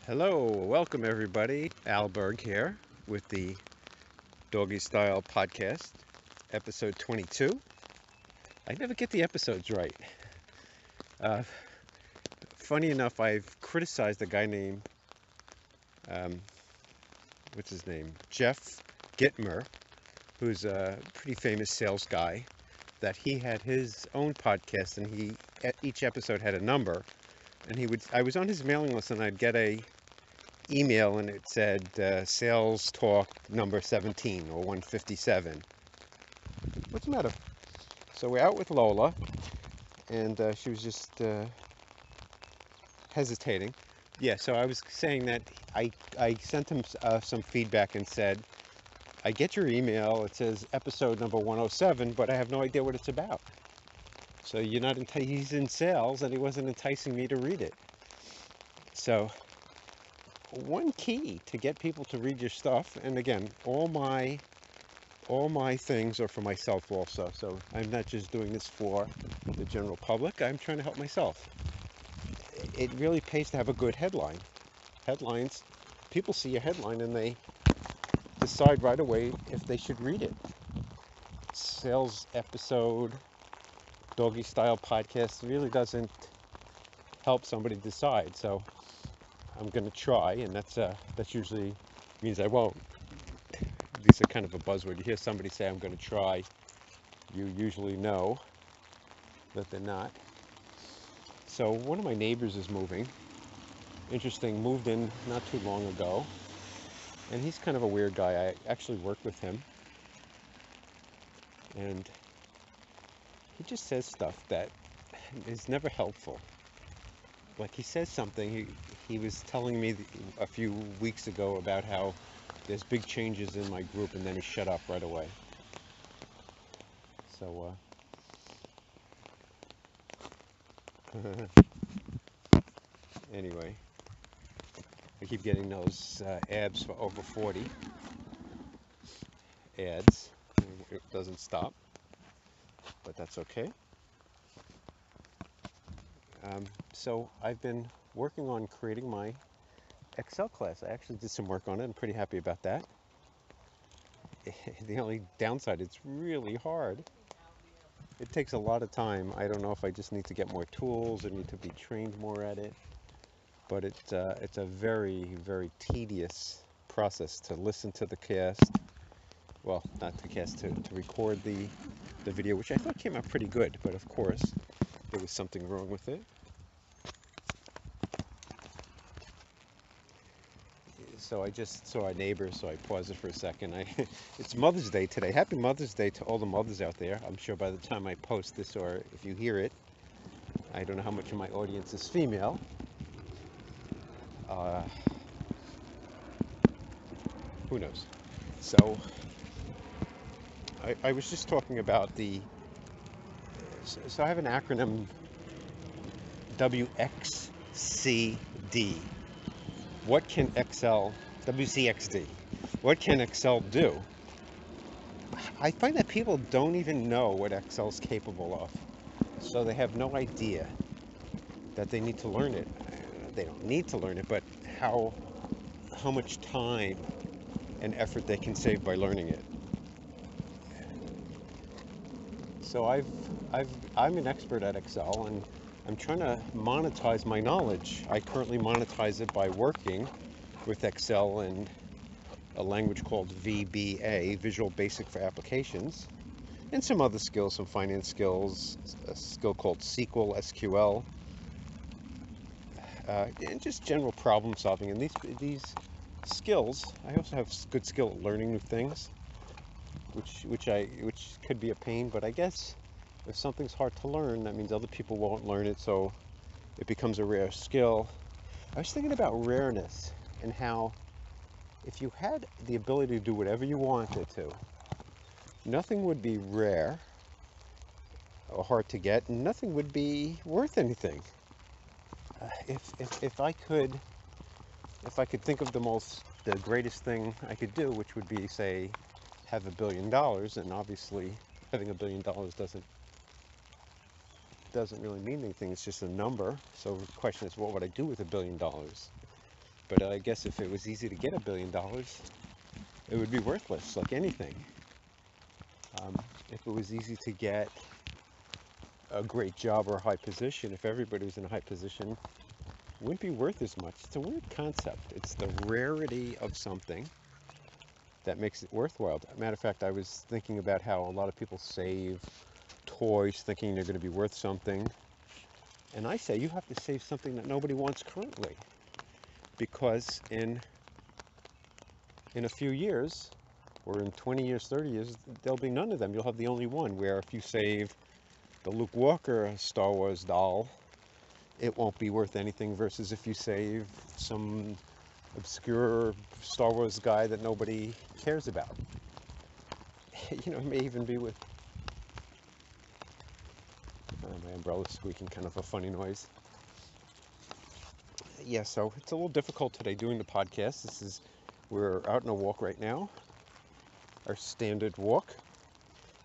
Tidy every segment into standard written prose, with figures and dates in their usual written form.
Hello, welcome everybody. Berg here with the Doggy Style Podcast, episode 22. I never get the episodes right. Uh, Funny enough, I've criticized a guy named, um, what's his name? Jeff Gitmer, who's a pretty famous sales guy, that he had his own podcast and each episode had a number. And I was on his mailing list and I'd get a email and it said sales talk number 17 or 157. What's the matter? So we're out with Lola and she was just hesitating. Yeah, so I was saying that I sent him some feedback and said, I get your email, it says episode number 107, but I have no idea what it's about. So he's in sales and he wasn't enticing me to read it. So one key to get people to read your stuff, and again, all my things are for myself also, so I'm not just doing this for the general public, I'm trying to help myself. It really pays to have a good headline. Headlines, people see a headline and they decide right away if they should read it. Sales episode, Doggy Style Podcast really doesn't help somebody decide, so I'm going to try, and that usually means I won't. These are kind of a buzzword. You hear somebody say, I'm going to try, you usually know that they're not. So one of my neighbors is moving. Interesting, moved in not too long ago, and he's kind of a weird guy. I actually worked with him, and he just says stuff that is never helpful. Like he says something, he was telling me a few weeks ago about how there's big changes in my group, and then he shut up right away. So anyway, I keep getting those abs for over 40 ads. It doesn't stop, but that's okay. So I've been working on creating my Excel class. I actually did some work on it. I'm pretty happy about that. The only downside, it's really hard. It takes a lot of time. I don't know if I just need to get more tools or need to be trained more at it. But it's a very, very tedious process to listen to the cast. Well, not the cast, to record the video, which I thought came out pretty good. But of course, there was something wrong with it. So I just saw a neighbor, so I paused it for a second. It's Mother's Day today. Happy Mother's Day to all the mothers out there. I'm sure by the time I post this, or if you hear it, I don't know how much of my audience is female. Who knows? So I was just talking about so I have an acronym, WXCD. What can Excel, WCXD, what can Excel do? I find that people don't even know what Excel is capable of. So they have no idea that they need to learn it. They don't need to learn it, but how much time and effort they can save by learning it. So I'm an expert at Excel, and I'm trying to monetize my knowledge. I currently monetize it by working with Excel and a language called VBA, Visual Basic for Applications, and some other skills, some finance skills, a skill called SQL, and just general problem solving. And these skills, I also have good skill at learning new things, which could be a pain, but I guess if something's hard to learn, that means other people won't learn it, so it becomes a rare skill. I was thinking about rareness and how if you had the ability to do whatever you wanted to, nothing would be rare or hard to get, and nothing would be worth anything. If I could think of the greatest thing I could do, which would be, say, have $1 billion, and obviously having $1 billion doesn't really mean anything. It's just a number. So the question is, what would I do with $1 billion? But I guess if it was easy to get $1 billion, it would be worthless, like anything. If it was easy to get a great job or a high position, if everybody was in a high position, it wouldn't be worth as much. It's a weird concept. It's the rarity of something that makes it worthwhile. Matter of fact, I was thinking about how a lot of people save toys thinking they're going to be worth something. And I say you have to save something that nobody wants currently. Because in a few years, or in 20 years, 30 years, there'll be none of them. You'll have the only one, where if you save the Luke Walker Star Wars doll, it won't be worth anything, versus if you save some obscure Star Wars guy that nobody cares about. You know, it may even be with... my umbrella's squeaking, kind of a funny noise. Yeah, so it's a little difficult today doing the podcast. We're out on a walk right now, our standard walk,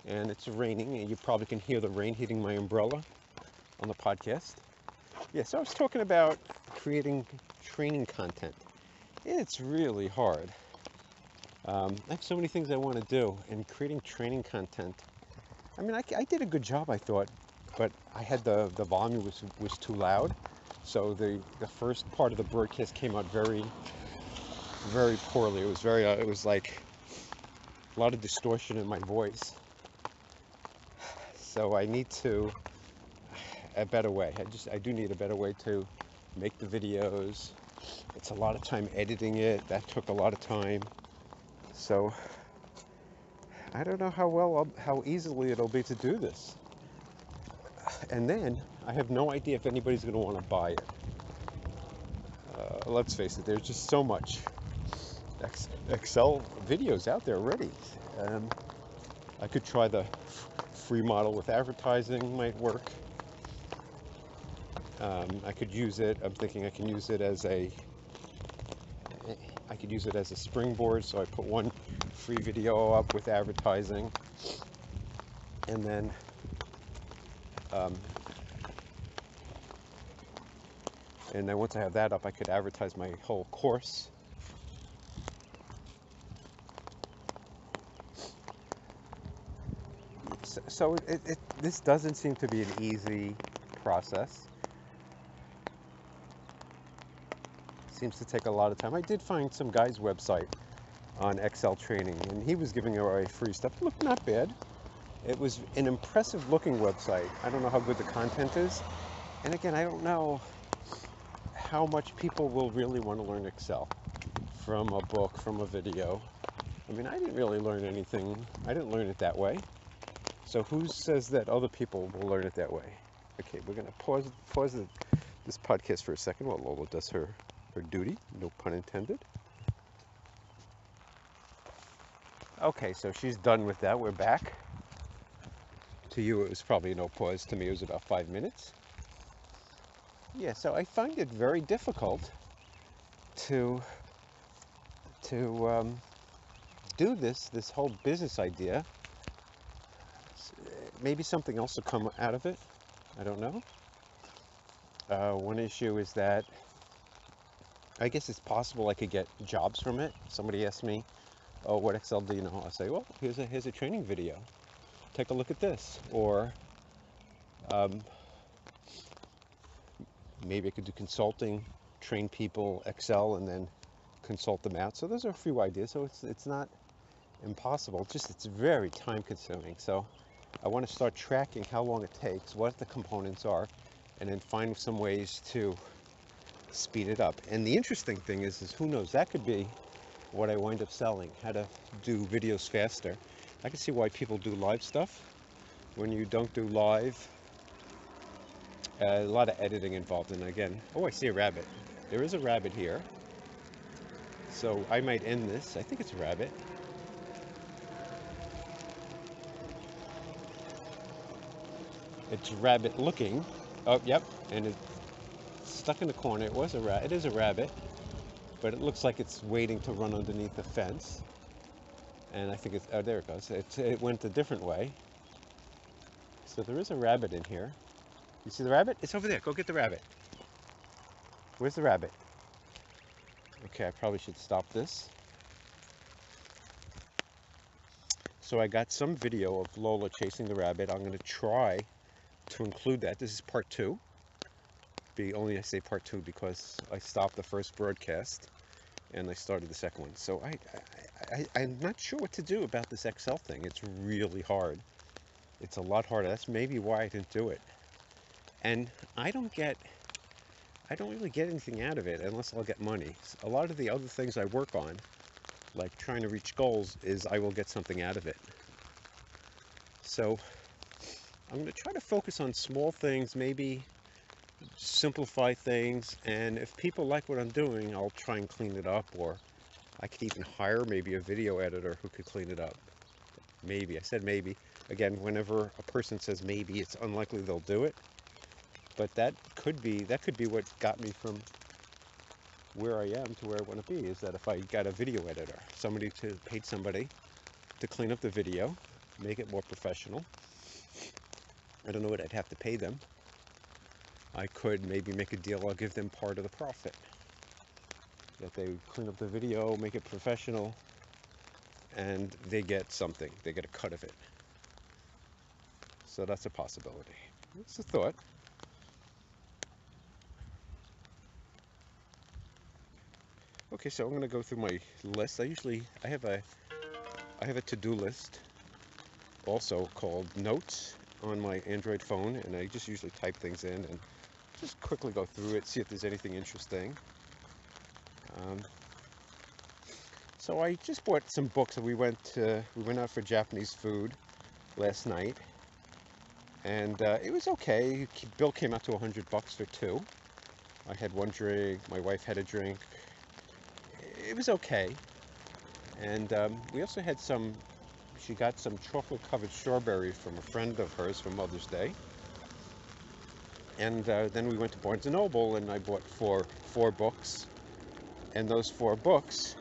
and it's raining, and you probably can hear the rain hitting my umbrella on the podcast. Yeah, so I was talking about creating training content. It's really hard. I have so many things I want to do, and creating training content, I mean, I did a good job, I thought, but I had the volume was too loud. So the first part of the broadcast came out very, very poorly. It was like a lot of distortion in my voice. So I need a better way. I do need a better way to make the videos. It's a lot of time editing it. That took a lot of time. So I don't know how easily it'll be to do this. And then I have no idea if anybody's going to want to buy it. Let's face it, there's just so much Excel videos out there already. I could try the free model with advertising, might work. I could use it. I'm thinking I can use it as a springboard. So I put one free video up with advertising, and then once I have that up, I could advertise my whole course. So this doesn't seem to be an easy process. It seems to take a lot of time. I did find some guy's website on Excel training, and he was giving away free stuff. It looked not bad. It was an impressive looking website. I don't know how good the content is. And again, I don't know how much people will really want to learn Excel from a book, from a video. I mean, I didn't really learn anything. I didn't learn it that way. So who says that other people will learn it that way? Okay, we're going to pause this podcast for a second while Lola does her duty, no pun intended. Okay, so she's done with that. We're back. To you, it was probably no pause. To me, it was about 5 minutes. Yeah, so I find it very difficult to do this whole business idea. Maybe something else will come out of it. I don't know. One issue is that I guess it's possible I could get jobs from it. Somebody asked me, "Oh, what Excel do you know?" I'll say, "Well, here's a training video. Take a look at this." Or maybe I could do consulting, train people Excel, and then consult them out. So those are a few ideas. So it's not impossible. It's very time consuming. So I want to start tracking how long it takes, what the components are, and then find some ways to speed it up. And the interesting thing is who knows, that could be what I wind up selling, how to do videos faster. I can see why people do live stuff. When you don't do live, a lot of editing involved. And again, oh, I see a rabbit. There is a rabbit here. So I might end this. I think it's a rabbit. It's rabbit looking. Oh, yep. And it's stuck in the corner. It is a rabbit. But it looks like it's waiting to run underneath the fence. And I think it's, oh, there it goes. It went a different way. So there is a rabbit in here. You see the rabbit? It's over there. Go get the rabbit. Where's the rabbit? Okay, I probably should stop this. So I got some video of Lola chasing the rabbit. I'm going to try to include that. This is part two. Only I say part two because I stopped the first broadcast and I started the second one. So I'm not sure what to do about this Excel thing. It's really hard. It's a lot harder. That's maybe why I didn't do it. And I don't really get anything out of it unless I'll get money. A lot of the other things I work on, like trying to reach goals, is I will get something out of it. So I'm going to try to focus on small things, maybe simplify things, and if people like what I'm doing, I'll try and clean it up, or I could even hire maybe a video editor who could clean it up. Maybe. I said maybe. Again, whenever a person says maybe, it's unlikely they'll do it. But that could be what got me from where I am to where I want to be, is that if I got a video editor, paid somebody to clean up the video, make it more professional. I don't know what I'd have to pay them. I could maybe make a deal, I'll give them part of the profit. That they clean up the video, make it professional, and they get something. They get a cut of it. So that's a possibility. It's a thought. Okay, so I'm going to go through my list. I have a to-do list, also called Notes, on my Android phone, and I just usually type things in and just quickly go through it, see if there's anything interesting. So I just bought some books. We went out for Japanese food last night, and it was okay. Bill came out to $100 for two. I had one drink. My wife had a drink. It was okay. And we also had she got some chocolate-covered strawberries from a friend of hers for Mother's Day. And then we went to Barnes & Noble, and I bought four books. And those 4 books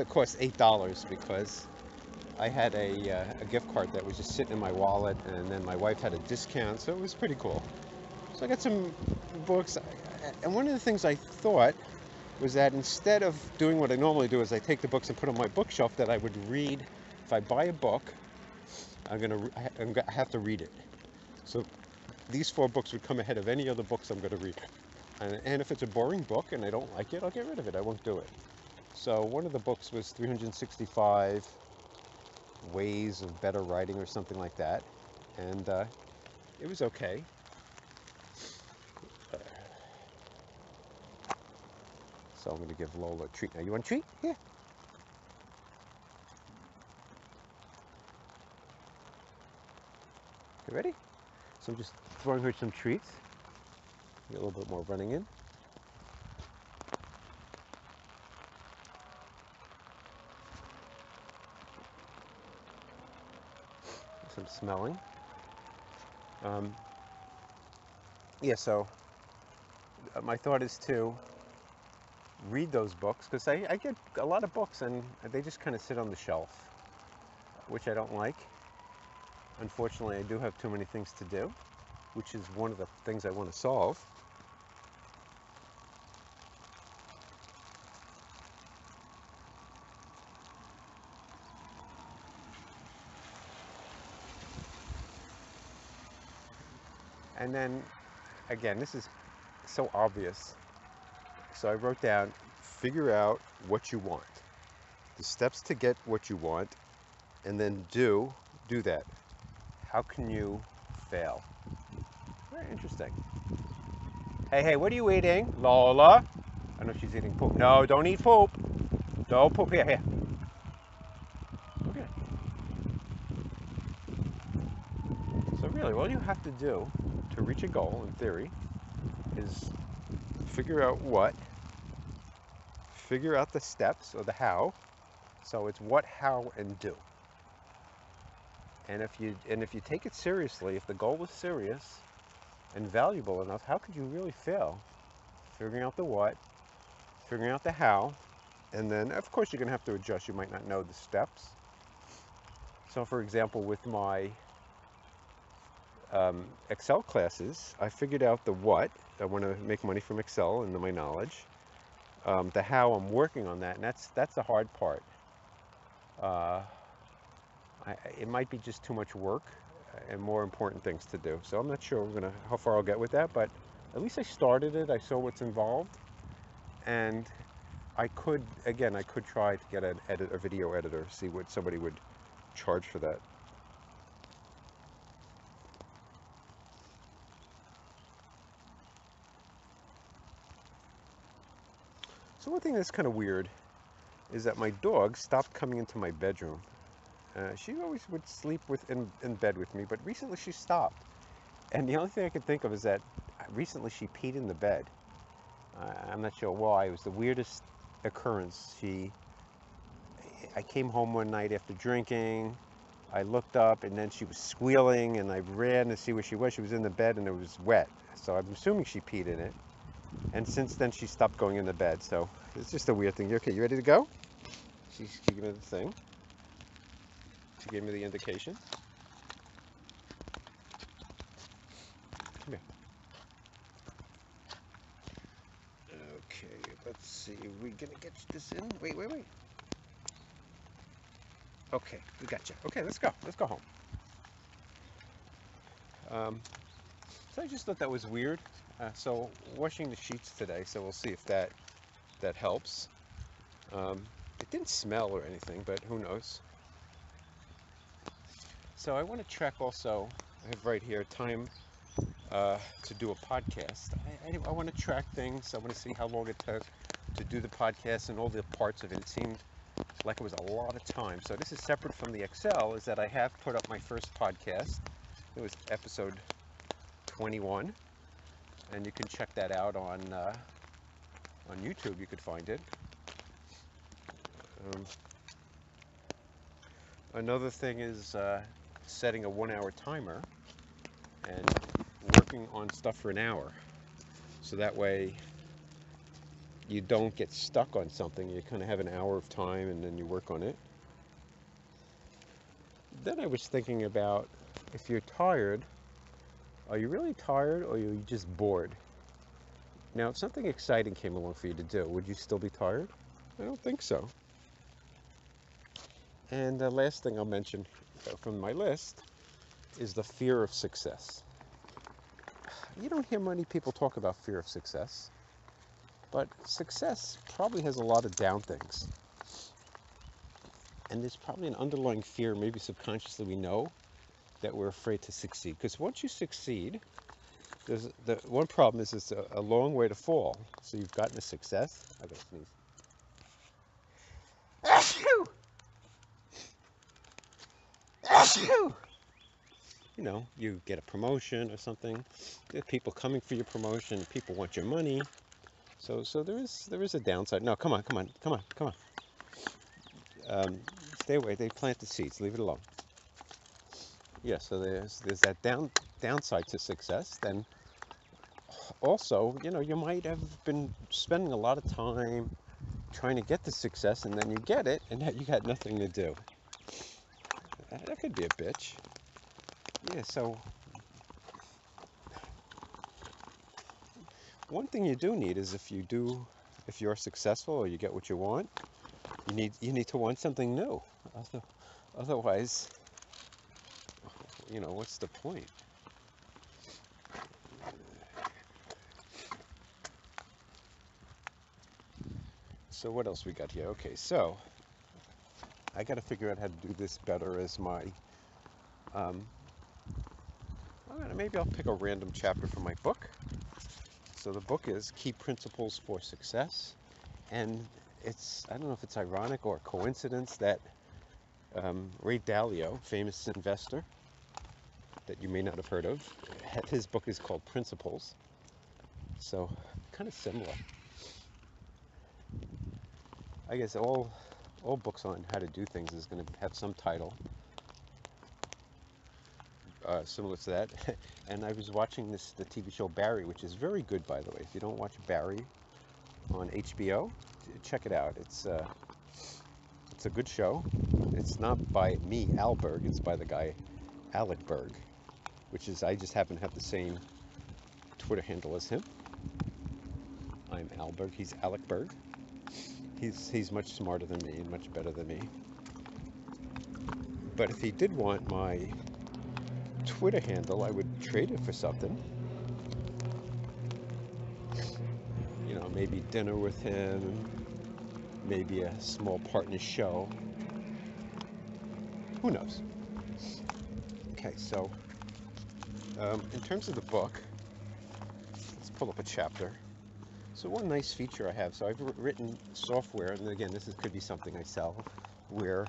cost $8 because I had a gift card that was just sitting in my wallet, and then my wife had a discount, so it was pretty cool. So I got some books, and one of the things I thought was that instead of doing what I normally do, is I take the books and put on my bookshelf, that I would read. If I buy a book, I have to read it. So these 4 books would come ahead of any other books I'm going to read. And if it's a boring book and I don't like it, I'll get rid of it. I won't do it. So one of the books was 365 Ways of Better Writing or something like that. And it was okay. So I'm going to give Lola a treat. Now, you want a treat? Here. You ready? So I'm just throwing her some treats. Get a little bit more running in. Some smelling. Yeah, so my thought is to read those books, because I get a lot of books and they just kind of sit on the shelf, which I don't like. Unfortunately, I do have too many things to do, which is one of the things I want to solve. And then, again, this is so obvious. So I wrote down, figure out what you want, the steps to get what you want, and then do that. How can you fail? Very interesting. Hey, what are you eating? Lola? I know she's eating poop. No, don't eat poop. Don't poop. Here. Okay. So really, all you have to do to reach a goal, in theory, is figure out what, figure out the steps, or the how. So it's what, how, and do. And if you take it seriously, if the goal is serious and valuable enough, how could you really fail? Figuring out the what, figuring out the how, and then of course you're going to have to adjust. You might not know the steps. So for example, with my Excel classes, I figured out the what. I want to make money from Excel and my knowledge. The how I'm working on that, and that's the hard part. Uh, it might be just too much work and more important things to do. So I'm not sure how far I'll get with that, but at least I started it. I saw what's involved, and I could try to get a video editor, see what somebody would charge for that. So one thing that's kind of weird is that my dog stopped coming into my bedroom. She always would sleep in bed with me, but recently she stopped. And the only thing I can think of is that recently she peed in the bed. I'm not sure why. It was the weirdest occurrence. I came home one night after drinking. I looked up and then she was squealing, and I ran to see where she was. She was in the bed and it was wet. So I'm assuming she peed in it. And since then she stopped going in the bed. So it's just a weird thing. Okay, you ready to go? She gave me the thing. She gave me the indication. Come here. Okay, let's see. We're gonna get this in. Wait. Okay, we got you. Okay, let's go. Let's go home. So I just thought that was weird. So washing the sheets today. So we'll see if that helps. It didn't smell or anything, but who knows? So I want to track also. I have right here time to do a podcast. I want to track things. I want to see how long it took to do the podcast and all the parts of it. It seemed like it was a lot of time. So this is separate from the Excel, is that I have put up my first podcast. It was episode 21, and you can check that out on YouTube. You could find it. Another thing is setting a 1-hour timer and working on stuff for an hour. So that way you don't get stuck on something. You kind of have an hour of time and then you work on it. Then I was thinking about, if you're tired, are you really tired or are you just bored? Now, if something exciting came along for you to do, would you still be tired? I don't think so. And the last thing I'll mention from my list is the fear of success. You don't hear many people talk about fear of success, but success probably has a lot of down things. And there's probably an underlying fear, maybe subconsciously we know, that we're afraid to succeed. Because once you succeed, there's the one problem is it's a long way to fall. So you've gotten a success. I gotta sneeze. Achoo! Achoo! You know, you get a promotion or something. There are people coming for your promotion. People want your money. So there is a downside. No, come on. Stay away. They plant the seeds. Leave it alone. Yeah. So there's that downside to success. Then also, you might have been spending a lot of time trying to get the success, and then you get it, and you got nothing to do. That could be a bitch. Yeah. So one thing you do need is if you're successful or you get what you want, you need to want something new. Otherwise, what's the point? So what else we got here? Okay, so I got to figure out how to do this better as my maybe I'll pick a random chapter from my book. So the book is Key Principles for Success, and I don't know if it's ironic or a coincidence that Ray Dalio, famous investor that you may not have heard of, his book is called Principles. So kind of similar. I guess all books on how to do things is going to have some title similar to that. And I was watching the TV show Barry, which is very good, by the way. If you don't watch Barry on HBO, check it out. It's a good show. It's not by me, Al Berg. It's by the guy Alec Berg, which is, I just happen to have the same Twitter handle as him. I'm Al Berg. He's Alec Berg. He's much smarter than me and much better than me. But if he did want my Twitter handle, I would trade it for something. You know, maybe dinner with him, maybe a small part in his show. Who knows? Okay, so in terms of the book, let's pull up a chapter. So one nice feature I have, so I've written software, and again, could be something I sell, where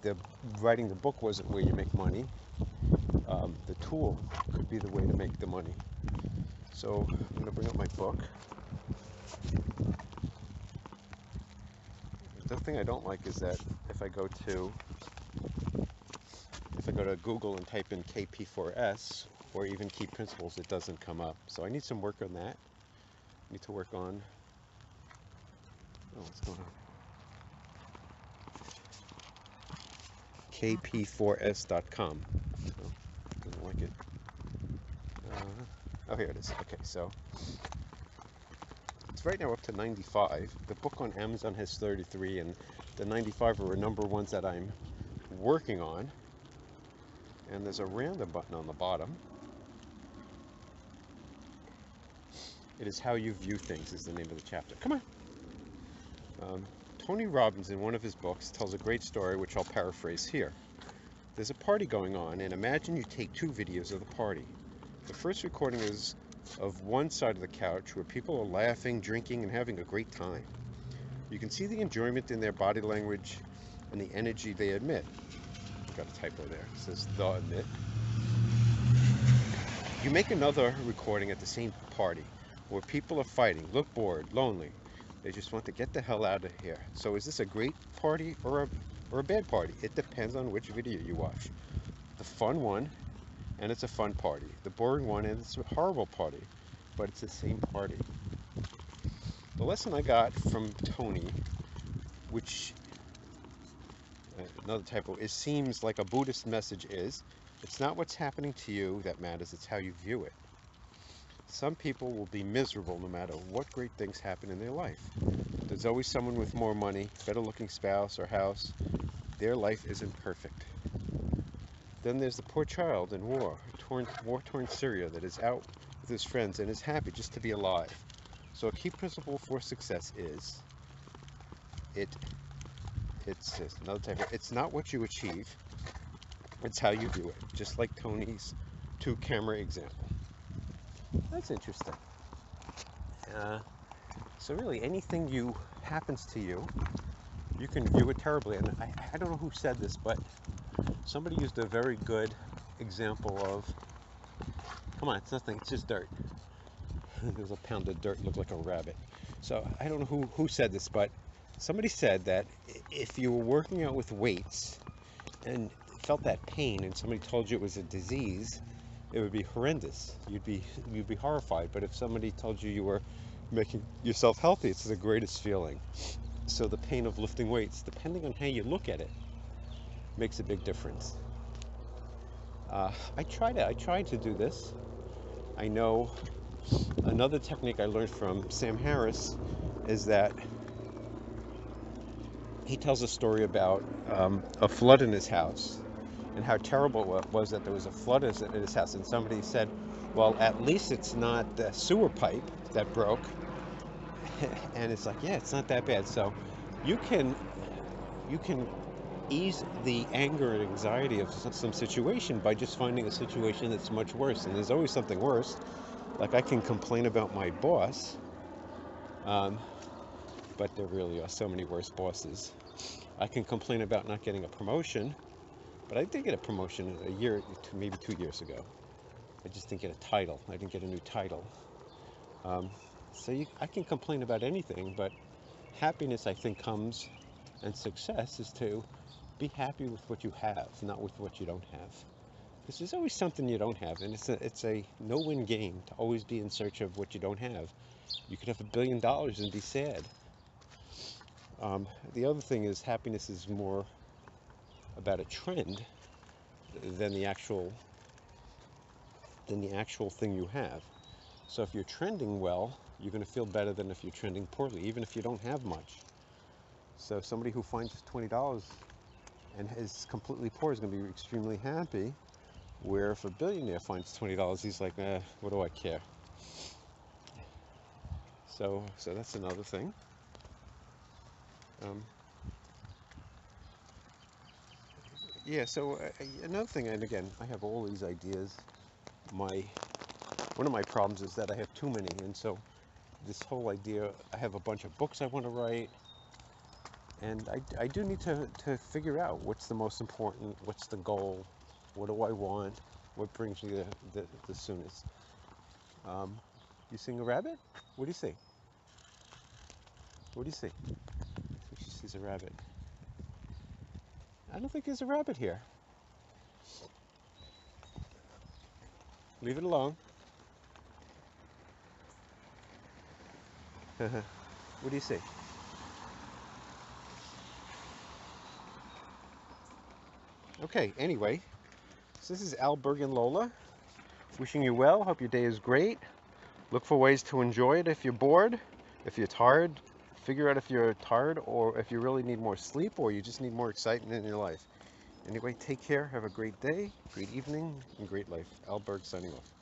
the writing the book wasn't where you make money. The tool could be the way to make the money. So I'm going to bring up my book. The thing I don't like is that if I go to Google and type in KP4S or even Key Principles, it doesn't come up. So I need some work on that. I need to work on, oh, what's going on? KP4S.com. Oh, didn't like it. Oh, here it is. Okay, so it's right now up to 95. The book on Amazon has 33, and the 95 are a number of ones that I'm working on. And there's a random button on the bottom. It is How You View Things is the name of the chapter. Come on. Tony Robbins, in one of his books, tells a great story, which I'll paraphrase here. There's a party going on, and imagine you take two videos of the party. The first recording is of one side of the couch where people are laughing, drinking, and having a great time. You can see the enjoyment in their body language and the energy they emit. Got a typo there. It says the emit. You make another recording at the same party where people are fighting, look bored, lonely. They just want to get the hell out of here. So is this a great party or a bad party? It depends on which video you watch. The fun one, and it's a fun party. The boring one, and it's a horrible party, but it's the same party. The lesson I got from Tony, which, another typo, it seems like a Buddhist message is, it's not what's happening to you that matters, it's how you view it. Some people will be miserable no matter what great things happen in their life. There's always someone with more money, better looking spouse or house. Their life isn't perfect. Then there's the poor child in war-torn Syria that is out with his friends and is happy just to be alive. So a key principle for success is, it's another type of, it's not what you achieve, it's how you do it. Just like Tony's two-camera example. That's interesting. So really, anything happens to you, you can view it terribly. And I don't know who said this, but somebody used a very good example of, come on, it's nothing, it's just dirt. There's a pound of dirt, looked like a rabbit. So I don't know who said this, but somebody said that if you were working out with weights and felt that pain and somebody told you it was a disease, it would be horrendous. You'd be horrified. But if somebody told you you were making yourself healthy, it's the greatest feeling. So the pain of lifting weights, depending on how you look at it, makes a big difference. I tried to do this. I know another technique I learned from Sam Harris is that he tells a story about a flood in his house and how terrible it was that there was a flood in his house. And somebody said, well, at least it's not the sewer pipe that broke. And it's like, yeah, it's not that bad. So you can ease the anger and anxiety of some situation by just finding a situation that's much worse. And there's always something worse. Like I can complain about my boss, but there really are so many worse bosses. I can complain about not getting a promotion, but I did get a promotion a year, maybe 2 years ago. I just didn't get a title. I didn't get a new title. I can complain about anything, but happiness, I think, comes, and success is to be happy with what you have, not with what you don't have. Because there's always something you don't have, and it's a no-win game to always be in search of what you don't have. You could have $1 billion and be sad. The other thing is happiness is more about a trend than the actual thing you have. So if you're trending well, you're going to feel better than if you're trending poorly, even if you don't have much. So somebody who finds $20 and is completely poor is going to be extremely happy, where if a billionaire finds $20, he's like, what do I care? So that's another thing. Yeah, so another thing, and again, I have all these ideas. One of my problems is that I have too many, and so this whole idea, I have a bunch of books I want to write, and I do need to figure out what's the most important, what's the goal, what do I want, what brings me the soonest. You seeing a rabbit? What do you see? What do you see? I think she sees a rabbit. I don't think there's a rabbit here. Leave it alone. What do you see? Okay, anyway, so this is Al, Berg, and Lola. Wishing you well. Hope your day is great. Look for ways to enjoy it if you're bored. If you're tired, figure out if you're tired or if you really need more sleep or you just need more excitement in your life. Anyway, take care. Have a great day, great evening, and great life. Al Berg signing off.